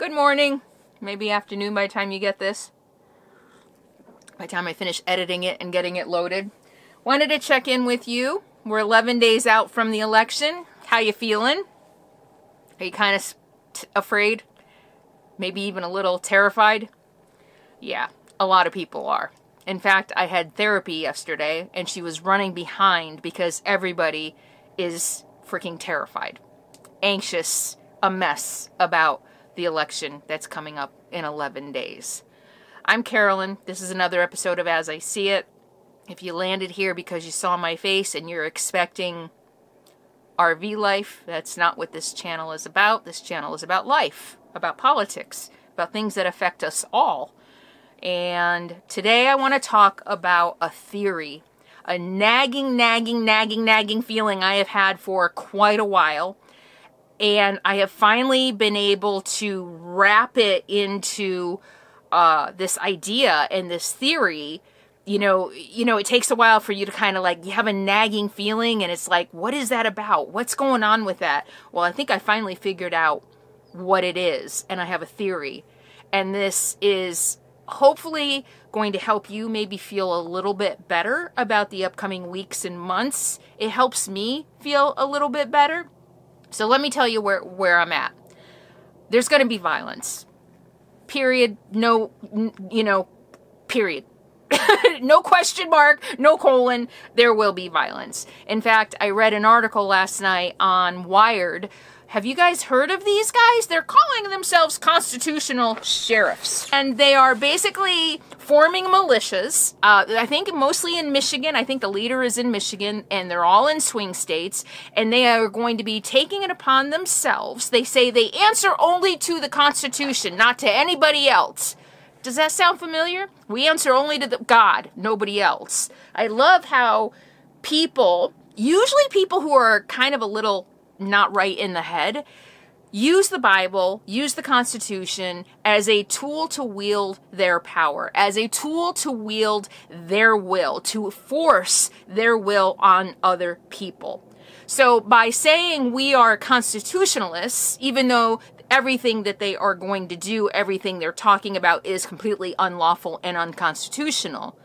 Good morning, maybe afternoon by the time you get this. By the time I finish editing it and getting it loaded. Wanted to check in with you. We're 11 days out from the election. How you feeling? Are you kind of afraid? Maybe even a little terrified? Yeah, a lot of people are. In fact, I had therapy yesterday and she was running behind because everybody is freaking terrified, anxious, a mess about the election that's coming up in 11 days. I'm Carolyn. This is another episode of As I See It. If you landed here because you saw my face and you're expecting RV life, that's not what this channel is about. This channel is about life, about politics, about things that affect us all. And today I want to talk about a theory, a nagging feeling I have had for quite a while. And I have finally been able to wrap it into this idea and this theory. You know, it takes a while for you to kind of like, you have a nagging feeling and it's like, what is that about? What's going on with that? Well, I think I finally figured out what it is and I have a theory. And this is hopefully going to help you maybe feel a little bit better about the upcoming weeks and months. It helps me feel a little bit better. So let me tell you where I'm at. There's going to be violence. Period. No, period. No question mark, no colon, there will be violence. In fact, I read an article last night on Wired. Have you guys heard of these guys? They're calling themselves constitutional sheriffs. And they are basically forming militias. I think mostly in Michigan. I think the leader is in Michigan and they're all in swing states. And they are going to be taking it upon themselves. They say they answer only to the Constitution, not to anybody else. Does that sound familiar? We answer only to God, nobody else. I love how people, usually people who are kind of a little not right in the head, use the Bible, use the Constitution as a tool to wield their power, as a tool to wield their will, to force their will on other people. So by saying we are constitutionalists, even though everything that they are going to do, everything they're talking about is completely unlawful and unconstitutional.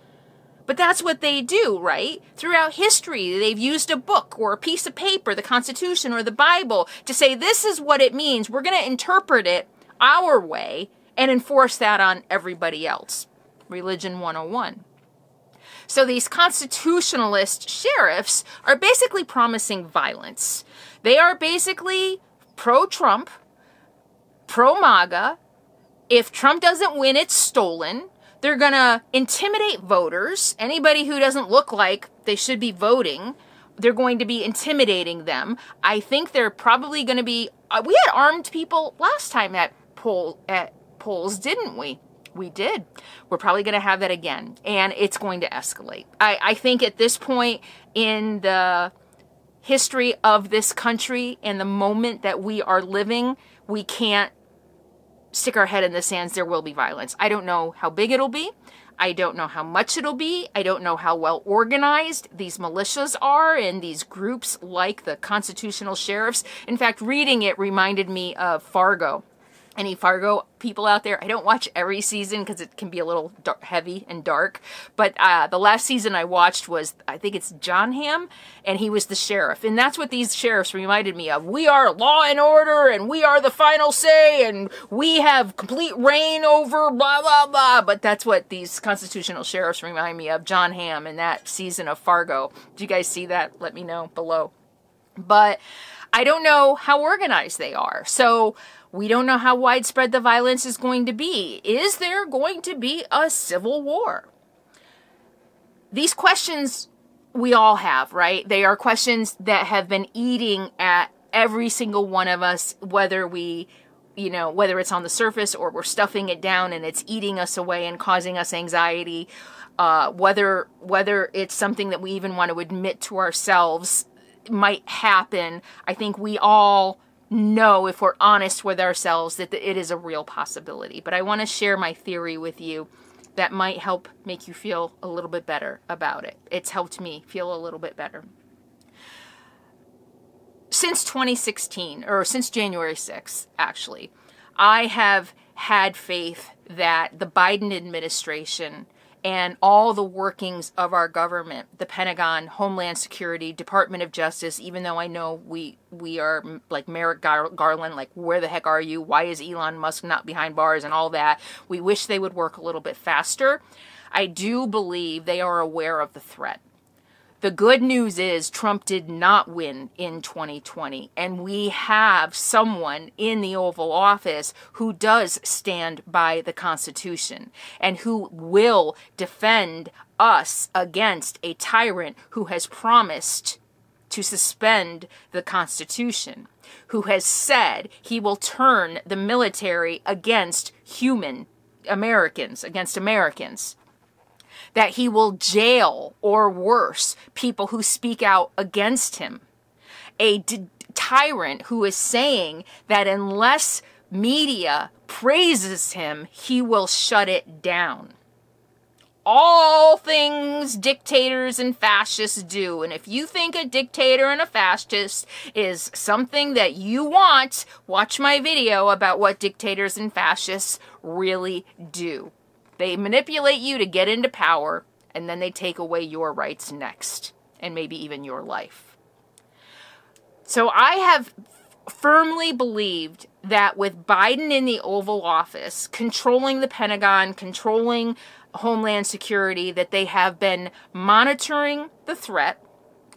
But that's what they do, right? Throughout history, they've used a book or a piece of paper, the Constitution or the Bible, to say this is what it means. We're going to interpret it our way and enforce that on everybody else. Religion 101. So these constitutionalist sheriffs are basically promising violence. They are basically pro-Trump, pro-MAGA. If Trump doesn't win, it's stolen. They're going to intimidate voters. Anybody who doesn't look like they should be voting, they're going to be intimidating them. I think they're probably going to be... we had armed people last time at polls, didn't we? We did. We're probably going to have that again. And it's going to escalate. I think at this point in the history of this country and the moment that we are living, we can't stick our head in the sands. There will be violence. I don't know how big it'll be. I don't know how much it'll be. I don't know how well organized these militias are and these groups like the constitutional sheriffs. In fact, reading it reminded me of Fargo. Any Fargo people out there? I don't watch every season because it can be a little heavy and dark. But the last season I watched was, I think it's John Hamm, and he was the sheriff. And that's what these sheriffs reminded me of. We are law and order, and we are the final say, and we have complete reign over blah, blah, blah. But that's what these constitutional sheriffs remind me of, John Hamm in that season of Fargo. Do you guys see that? Let me know below. But I don't know how organized they are. So we don't know how widespread the violence is going to be. Is there going to be a civil war? These questions we all have, right? They are questions that have been eating at every single one of us, whether whether it's on the surface or we're stuffing it down and it's eating us away and causing us anxiety, whether it's something that we even want to admit to ourselves might happen. I think we all know, if we're honest with ourselves, that it is a real possibility. But I want to share my theory with you that might help make you feel a little bit better about it. It's helped me feel a little bit better. Since 2016, or since January 6th, actually, I have had faith that the Biden administration and all the workings of our government, the Pentagon, Homeland Security, Department of Justice, even though I know we are like Merrick Garland, like, where the heck are you? Why is Elon Musk not behind bars and all that? We wish they would work a little bit faster. I do believe they are aware of the threat. The good news is Trump did not win in 2020, and we have someone in the Oval Office who does stand by the Constitution and who will defend us against a tyrant who has promised to suspend the Constitution, who has said he will turn the military against against Americans, that he will jail, or worse, people who speak out against him. A tyrant who is saying that unless media praises him, he will shut it down. All things dictators and fascists do. And if you think a dictator and a fascist is something that you want, watch my video about what dictators and fascists really do. They manipulate you to get into power, and then they take away your rights next, and maybe even your life. So I have firmly believed that with Biden in the Oval Office, controlling the Pentagon, controlling Homeland Security, that they have been monitoring the threat,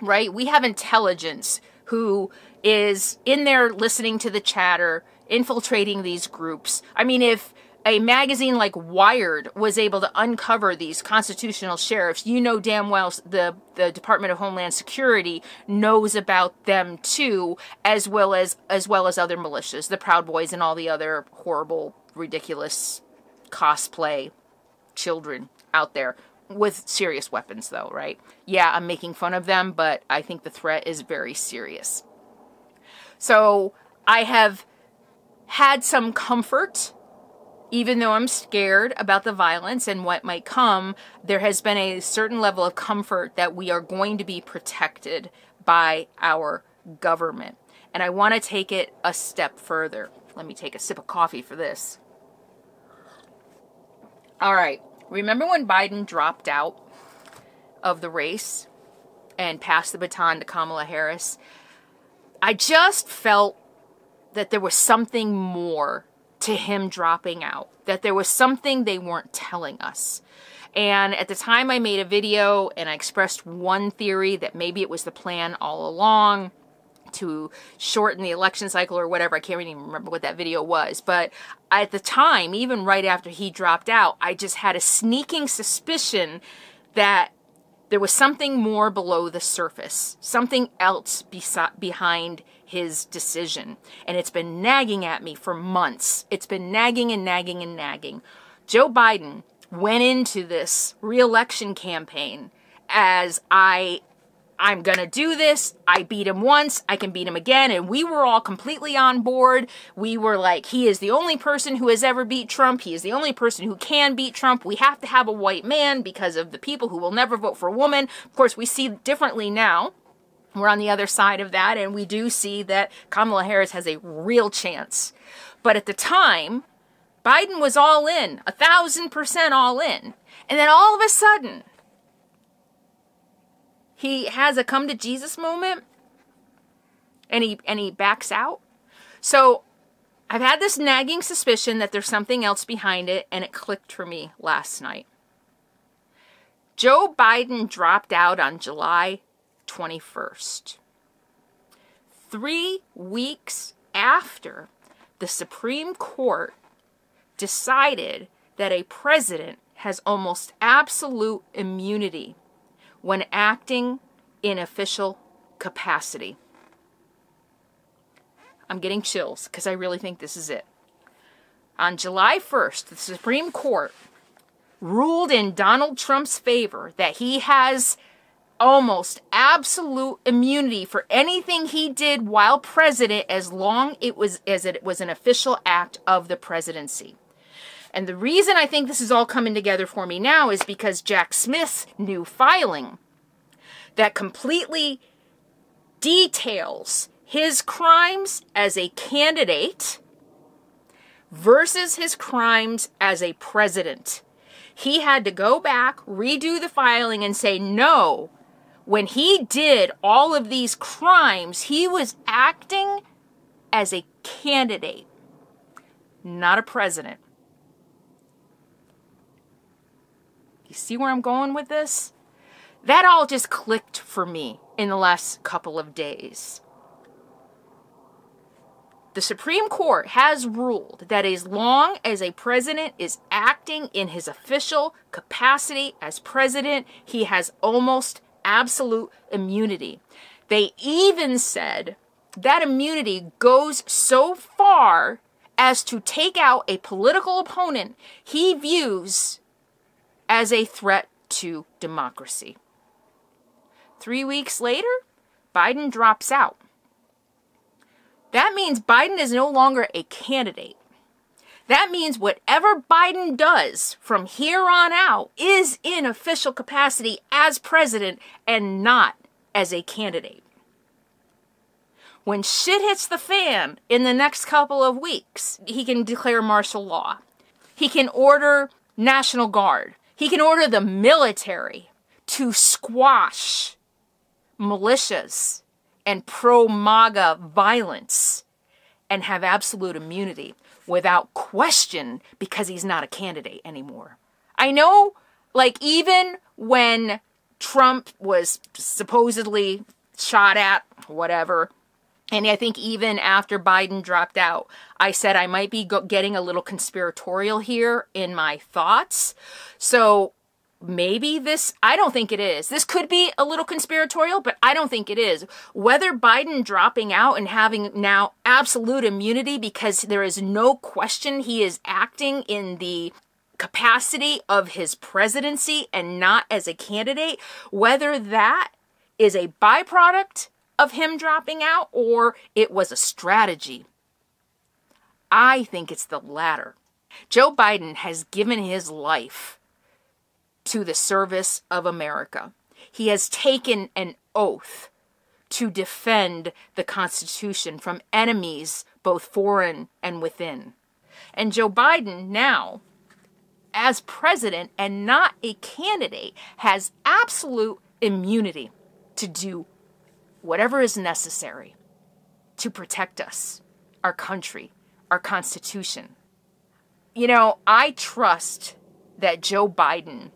right? We have intelligence who is in there listening to the chatter, infiltrating these groups. I mean, if a magazine like Wired was able to uncover these constitutional sheriffs, you know damn well the Department of Homeland Security knows about them too, as well as other militias, the Proud Boys and all the other horrible, ridiculous cosplay children out there with serious weapons though, right? Yeah, I'm making fun of them, but I think the threat is very serious. So I have had some comfort. Even though I'm scared about the violence and what might come, there has been a certain level of comfort that we are going to be protected by our government. And I want to take it a step further. Let me take a sip of coffee for this. All right. Remember when Biden dropped out of the race and passed the baton to Kamala Harris? I just felt that there was something more to him dropping out, that there was something they weren't telling us. And at the time I made a video and I expressed one theory that maybe it was the plan all along to shorten the election cycle or whatever. I can't even remember what that video was. But at the time, even right after he dropped out, I just had a sneaking suspicion that there was something more below the surface, something else behind his decision. And it's been nagging at me for months. It's been nagging and nagging and nagging. Joe Biden went into this re-election campaign as I'm going to do this. I beat him once. I can beat him again. And we were all completely on board. We were like, he is the only person who has ever beat Trump. He is the only person who can beat Trump. We have to have a white man because of the people who will never vote for a woman. Of course, we see differently now. We're on the other side of that. And we do see that Kamala Harris has a real chance. But at the time, Biden was all in, 1,000% all in. And then all of a sudden, he has a come to Jesus moment and he backs out. So I've had this nagging suspicion that there's something else behind it, and it clicked for me last night. Joe Biden dropped out on July 21st. 3 weeks after the Supreme Court decided that a president has almost absolute immunity when acting in official capacity. I'm getting chills because I really think this is it. On July 1st, the Supreme Court ruled in Donald Trump's favor that he has almost absolute immunity for anything he did while president as long as it was an official act of the presidency. And the reason I think this is all coming together for me now is because Jack Smith's new filing that completely details his crimes as a candidate versus his crimes as a president. He had to go back, redo the filing, and say, no, when he did all of these crimes, he was acting as a candidate, not a president. You see where I'm going with this? That all just clicked for me in the last couple of days. The Supreme Court has ruled that as long as a president is acting in his official capacity as president, he has almost absolute immunity. They even said that immunity goes so far as to take out a political opponent he views as a threat to democracy. 3 weeks later, Biden drops out. That means Biden is no longer a candidate. That means whatever Biden does from here on out is in official capacity as president and not as a candidate. When shit hits the fan in the next couple of weeks, he can declare martial law. He can order National Guard. He can order the military to squash militias and pro-MAGA violence and have absolute immunity without question because he's not a candidate anymore. I know, like, even when Trump was supposedly shot at, whatever, and I think even after Biden dropped out, I said I might be getting a little conspiratorial here in my thoughts. So maybe this, I don't think it is. This could be a little conspiratorial, but I don't think it is. Whether Biden dropping out and having now absolute immunity because there is no question he is acting in the capacity of his presidency and not as a candidate, whether that is a byproduct of him dropping out or it was a strategy, I think it's the latter. Joe Biden has given his life to the service of America. He has taken an oath to defend the Constitution from enemies, both foreign and within. And Joe Biden now, as president and not a candidate, has absolute immunity to do whatever is necessary to protect us, our country, our Constitution. You know, I trust that Joe Biden,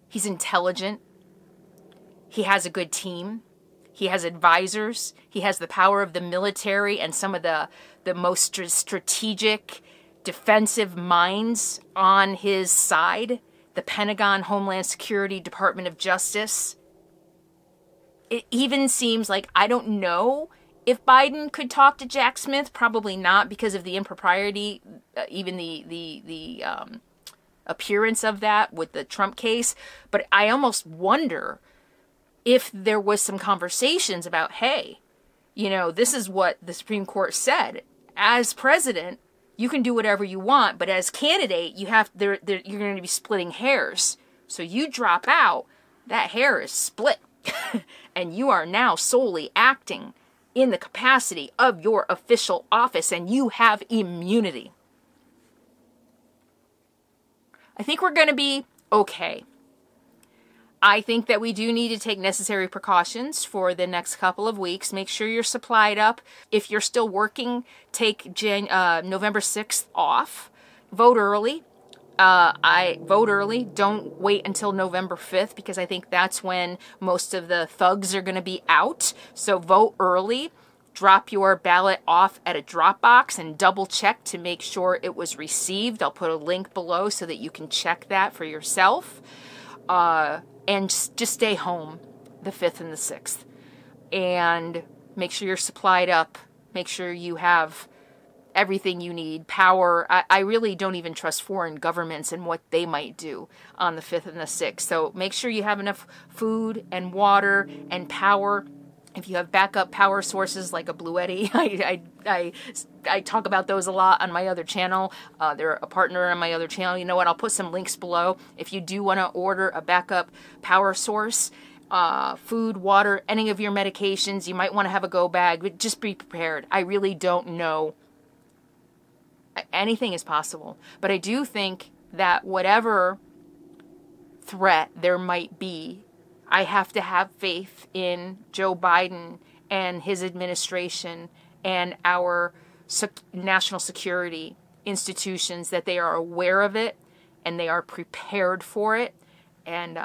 he's intelligent, he has a good team, he has advisors, he has the power of the military and some of the most strategic defensive minds on his side, the Pentagon, Homeland Security, Department of Justice. It even seems like, I don't know if Biden could talk to Jack Smith, probably not because of the impropriety, even the appearance of that with the Trump case. But I almost wonder if there was some conversations about, hey, you know, this is what the Supreme Court said. As president, you can do whatever you want, but as candidate, you're going to be splitting hairs. So you drop out, that hair is split. And you are now solely acting in the capacity of your official office, and you have immunity. I think we're going to be okay. I think that we do need to take necessary precautions for the next couple of weeks. Make sure you're supplied up. If you're still working, take November 6th off. Vote early. I vote early. Don't wait until November 5th because I think that's when most of the thugs are going to be out. So vote early. Drop your ballot off at a drop box and double check to make sure it was received. I'll put a link below so that you can check that for yourself. And just stay home the 5th and the 6th. And make sure you're supplied up. Make sure you have everything you need. Power. I really don't even trust foreign governments and what they might do on the 5th and the 6th. So make sure you have enough food and water and power. If you have backup power sources like a Bluetti, I talk about those a lot on my other channel. They're a partner on my other channel. You know what? I'll put some links below. If you do want to order a backup power source, food, water, any of your medications, you might want to have a go bag, but just be prepared. I really don't know Anything is possible. But I do think that whatever threat there might be, I have to have faith in Joe Biden and his administration and our national security institutions, that they are aware of it and they are prepared for it. And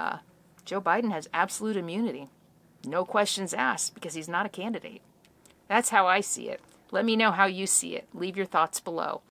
Joe Biden has absolute immunity. No questions asked, because he's not a candidate. That's how I see it. Let me know how you see it. Leave your thoughts below.